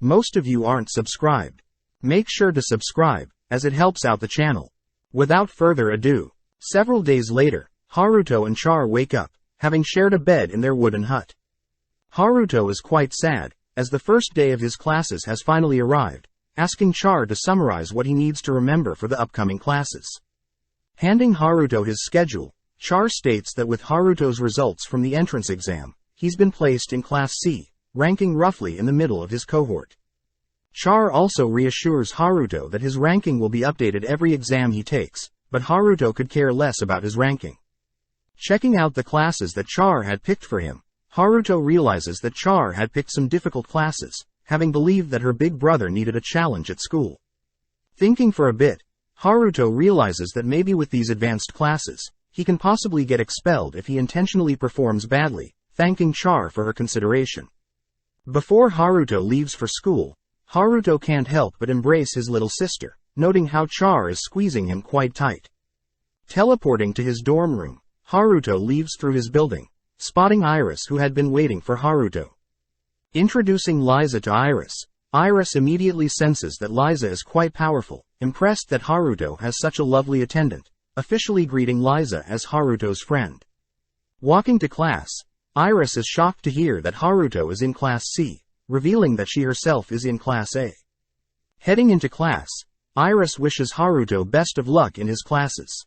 Most of you aren't subscribed. Make sure to subscribe, as it helps out the channel. Without further ado, several days later, Haruto and Char wake up, having shared a bed in their wooden hut. Haruto is quite sad, as the first day of his classes has finally arrived, asking Char to summarize what he needs to remember for the upcoming classes. Handing Haruto his schedule, Char states that with Haruto's results from the entrance exam, he's been placed in Class C, ranking roughly in the middle of his cohort. Char also reassures Haruto that his ranking will be updated every exam he takes, but Haruto could care less about his ranking. Checking out the classes that Char had picked for him, Haruto realizes that Char had picked some difficult classes, having believed that her big brother needed a challenge at school. Thinking for a bit, Haruto realizes that maybe with these advanced classes, he can possibly get expelled if he intentionally performs badly, thanking Char for her consideration. Before Haruto leaves for school, Haruto can't help but embrace his little sister, noting how Char is squeezing him quite tight. Teleporting to his dorm room, Haruto leaves through his building, spotting Iris who had been waiting for Haruto. Introducing Liza to Iris, Iris immediately senses that Liza is quite powerful, impressed that Haruto has such a lovely attendant, officially greeting Liza as Haruto's friend. Walking to class, Iris is shocked to hear that Haruto is in Class C, revealing that she herself is in Class A. Heading into class, Iris wishes Haruto best of luck in his classes.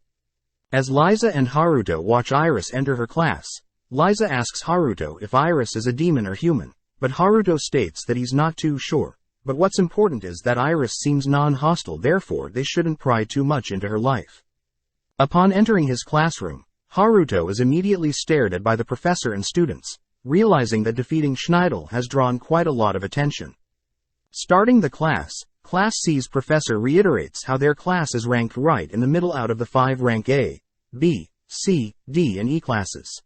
As Liza and Haruto watch Iris enter her class, Liza asks Haruto if Iris is a demon or human, but Haruto states that he's not too sure, but what's important is that Iris seems non-hostile, therefore they shouldn't pry too much into her life. Upon entering his classroom, Haruto is immediately stared at by the professor and students, realizing that defeating Schneidel has drawn quite a lot of attention. Starting the class, Class C's professor reiterates how their class is ranked right in the middle out of the 5 rank A, B, C, D and E classes.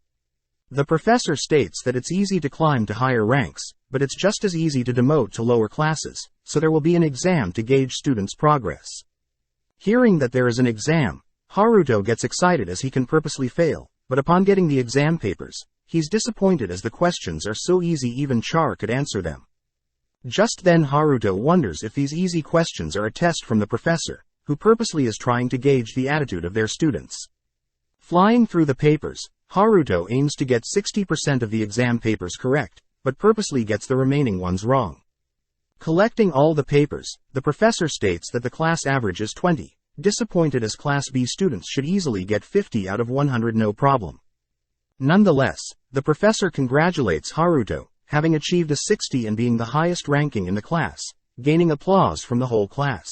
The professor states that it's easy to climb to higher ranks, but it's just as easy to demote to lower classes, so there will be an exam to gauge students' progress. Hearing that there is an exam, Haruto gets excited as he can purposely fail, but upon getting the exam papers, he's disappointed as the questions are so easy even Char could answer them. Just then Haruto wonders if these easy questions are a test from the professor, who purposely is trying to gauge the attitude of their students. Flying through the papers, Haruto aims to get 60% of the exam papers correct, but purposely gets the remaining ones wrong. Collecting all the papers, the professor states that the class average is 20, disappointed as Class B students should easily get 50 out of 100 no problem. Nonetheless, the professor congratulates Haruto, having achieved a 60 and being the highest ranking in the class, gaining applause from the whole class.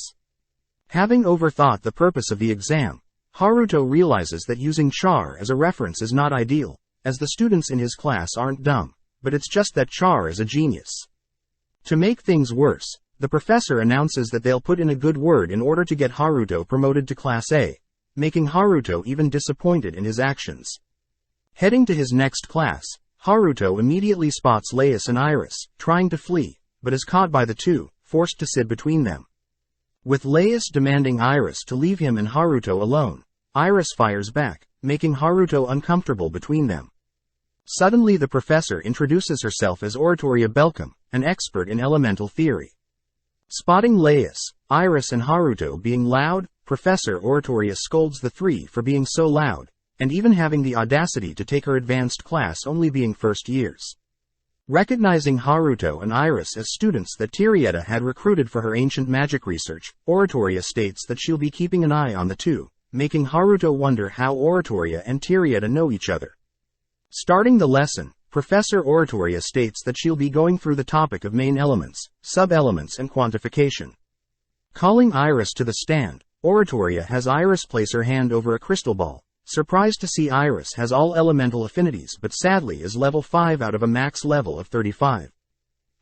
Having overthought the purpose of the exam, Haruto realizes that using Char as a reference is not ideal, as the students in his class aren't dumb, but it's just that Char is a genius. To make things worse, the professor announces that they'll put in a good word in order to get Haruto promoted to Class A, making Haruto even disappointed in his actions. Heading to his next class, Haruto immediately spots Laius and Iris, trying to flee, but is caught by the two, forced to sit between them. With Laius demanding Iris to leave him and Haruto alone, Iris fires back, making Haruto uncomfortable between them. Suddenly the professor introduces herself as Oratoria Belcom, an expert in elemental theory. Spotting Laius, Iris and Haruto being loud, Professor Oratoria scolds the three for being so loud, and even having the audacity to take her advanced class only being first years. Recognizing Haruto and Iris as students that Tirieta had recruited for her ancient magic research, Oratoria states that she'll be keeping an eye on the two, making Haruto wonder how Oratoria and Tirieta know each other. Starting the lesson, Professor Oratoria states that she'll be going through the topic of main elements, sub-elements and quantification. Calling Iris to the stand, Oratoria has Iris place her hand over a crystal ball, surprised to see Iris has all elemental affinities but sadly is level 5 out of a max level of 35.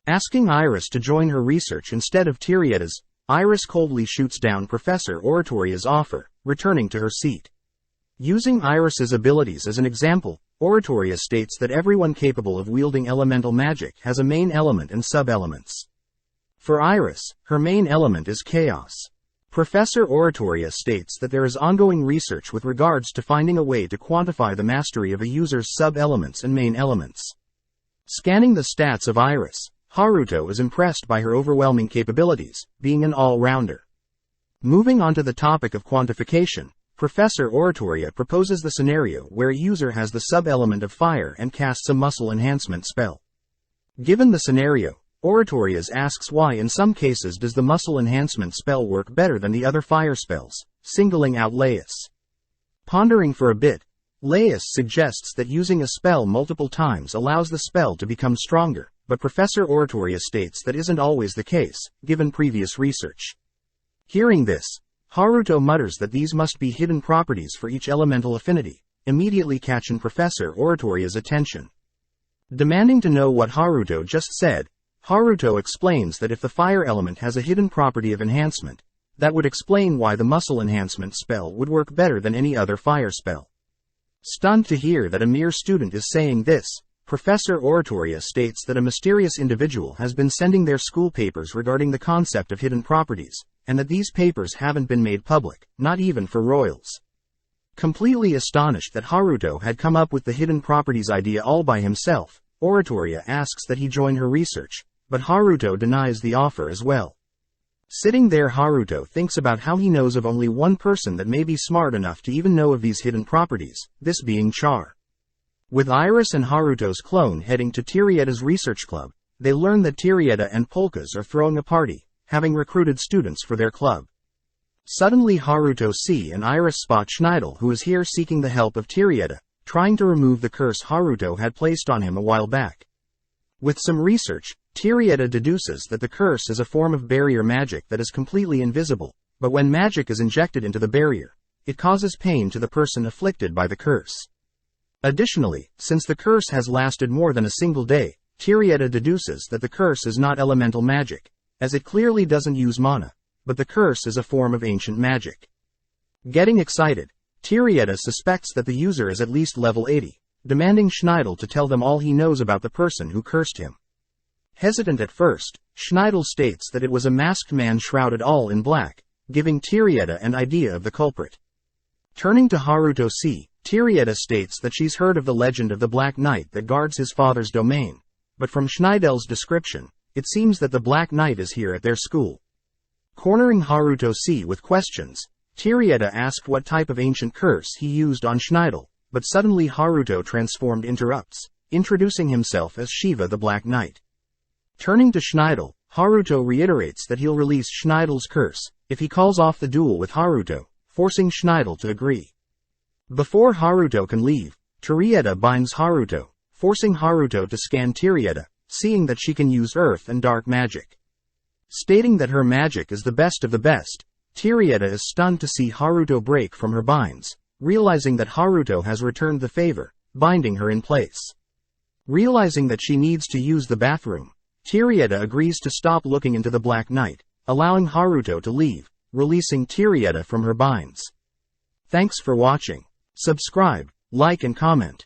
Asking Iris to join her research instead of Tirieta's, Iris coldly shoots down Professor Oratoria's offer, returning to her seat. Using Iris's abilities as an example, Oratoria states that everyone capable of wielding elemental magic has a main element and sub-elements. For Iris, her main element is chaos. Professor Oratoria states that there is ongoing research with regards to finding a way to quantify the mastery of a user's sub-elements and main elements. Scanning the stats of Iris, Haruto is impressed by her overwhelming capabilities, being an all-rounder. Moving on to the topic of quantification, Professor Oratoria proposes the scenario where a user has the sub-element of fire and casts a muscle enhancement spell. Given the scenario, Oratorias asks why in some cases does the muscle enhancement spell work better than the other fire spells, singling out Laius. Pondering for a bit, Laius suggests that using a spell multiple times allows the spell to become stronger, but Professor Oratoria states that isn't always the case, given previous research. Hearing this, Haruto mutters that these must be hidden properties for each elemental affinity, immediately catching Professor Oratoria's attention. Demanding to know what Haruto just said, Haruto explains that if the fire element has a hidden property of enhancement, that would explain why the muscle enhancement spell would work better than any other fire spell. Stunned to hear that a mere student is saying this, Professor Oratoria states that a mysterious individual has been sending their school papers regarding the concept of hidden properties, and that these papers haven't been made public, not even for royals. Completely astonished that Haruto had come up with the hidden properties idea all by himself, Oratoria asks that he join her research, but Haruto denies the offer as well. Sitting there, Haruto thinks about how he knows of only one person that may be smart enough to even know of these hidden properties, this being Char. With Iris and Haruto's clone heading to Tirietta's research club, they learn that Tirietta and Polkas are throwing a party, having recruited students for their club. Suddenly Haruto and Iris spot Schneidel, who is here seeking the help of Tirietta, trying to remove the curse Haruto had placed on him a while back. With some research, Tirietta deduces that the curse is a form of barrier magic that is completely invisible, but when magic is injected into the barrier, it causes pain to the person afflicted by the curse. Additionally, since the curse has lasted more than a single day, Tirietta deduces that the curse is not elemental magic, as it clearly doesn't use mana, but the curse is a form of ancient magic. Getting excited, Tirietta suspects that the user is at least level 80, demanding Schneidel to tell them all he knows about the person who cursed him. Hesitant at first, Schneidel states that it was a masked man shrouded all in black, giving Tirietta an idea of the culprit. Turning to Haruto, Tirietta states that she's heard of the legend of the Black Knight that guards his father's domain, but from Schneidel's description, it seems that the Black Knight is here at their school. Cornering Haruto with questions, Tirietta asked what type of ancient curse he used on Schneidel, but suddenly Haruto transformed interrupts, introducing himself as Shiva the Black Knight. Turning to Schneidel, Haruto reiterates that he'll release Schneidel's curse if he calls off the duel with Haruto, forcing Schneidel to agree. Before Haruto can leave, Tirietta binds Haruto, forcing Haruto to scan Tirietta, seeing that she can use earth and dark magic. Stating that her magic is the best of the best, Tirietta is stunned to see Haruto break from her binds, realizing that Haruto has returned the favor, binding her in place. Realizing that she needs to use the bathroom, Tirietta agrees to stop looking into the Black Knight, allowing Haruto to leave, releasing Tirietta from her binds. Thanks for watching. Subscribe, like and comment.